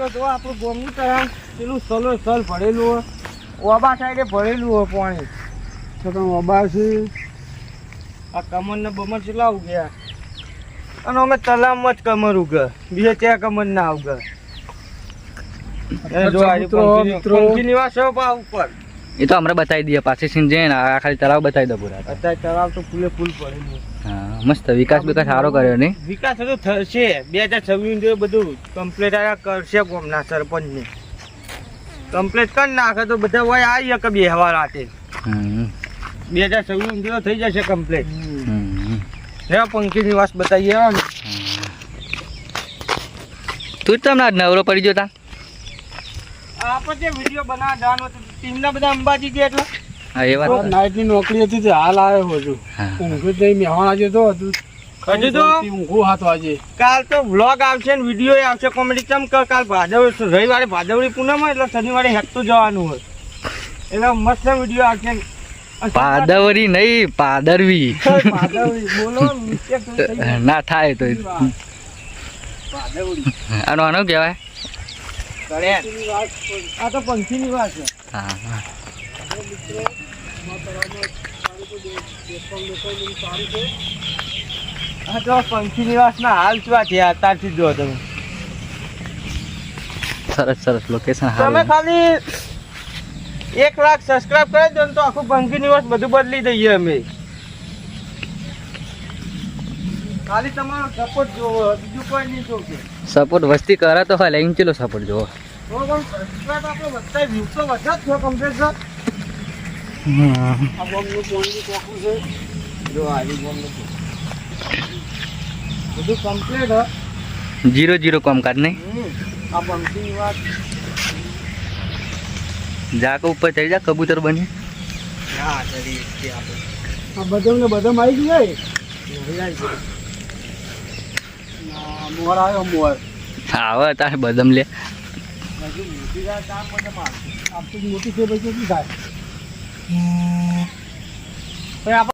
તો જો આપણું ગોમનું તળાવ પેલું સલો સલ ભરેલું હોય ઓબા સાઈડે ભરેલું હોય પાણી તો તમે ઓબા છે આ કમર ને બમર ચલાવ ગયા અને અમે તલાવમાં જ કમર ઉગે બીજે ત્યાં કમર ના ઉગે પંખી નિવાસ ઉપર એ તો હમણાં બતાવી દઈએ પાછી સીન જઈને આ ખાલી તળાવ બતાવી દો પૂરા અત્યારે તળાવ તો ફૂલે ફૂલ પડેલું હા મસ્ત વિકાસ સારો કર્યો નહીં વિકાસ તો થશે 2026 બધું કમ્પ્લીટ કરશે ગામના સરપંચને કમ્પ્લીટ કરી નાખે તો બધા હોય આવી શકે બે હવા રાતે 2026 થઈ જશે કમ્પ્લીટ પંખી નિવાસ બતાવીએ ને તું જ તમને નવરો પડી ગયો તા આપણે જે વિડીયો બનાવવા જવાનો ટીમના બધા અંબાજી ગયા એટલે હા એ વાત નાઇટની નોકરી હતી તે હાલ આવ્યો છું ઊંઘી જઈ મેહોણા જતો હતું હજુ તો ઊંઘું હતો આજે કાલ તો વ્લોગ આવશે ને વિડીયો આવશે કોમેડી ચમ કાલ રવિવારે ભાદરવી પૂનમ હોય એટલે શનિવારે હેકતું જવાનું હોય એટલે મસ્ત વિડીયો આવશે પાદવરી નહીં પાદરવી બોલો ના થાય તો આનો આનો કહેવાય આ તો પંખીની વાત છે હા હા આ તો પંખી નિવાસ ના હાલ ચવા થયા અત્યારથી જો તમે સરસ સરસ લોકેશન તમે ખાલી 1 લાખ સબસ્ક્રાઇબ કરી દો ને તો આખું પંખી નિવાસ બધું બદલી દઈએ અમે ખાલી તમારો સપોર્ટ જોવો બીજું કોઈ નહીં જોકે સપોર્ટ વસ્તી કરે તો હાલ એમ ચલો સપોર્ટ જોવો સબસ્ક્રાઇબ આપણે વધતા વ્યૂ તો વધ્યા જ છે કમ્પ્લીટ સર આ બોમ્બનું પોઈન્ટ કોકું છે જો આવી બોમ્બનું બધું કમ્પ્લીટ હ 0 કામકાજ નહીં આ પંખીની વાત જાકો ઉપર ચડી જા કબૂતર બની હા ચડી છે આપણે આ બદમ ને બદમ આવી ગઈ મોર આવ્યો મોર આવે તારે બદમ લે હજુ મોટી રાત કામ બદમ આપતી મોટી છે પછી શું થાય ભાઈ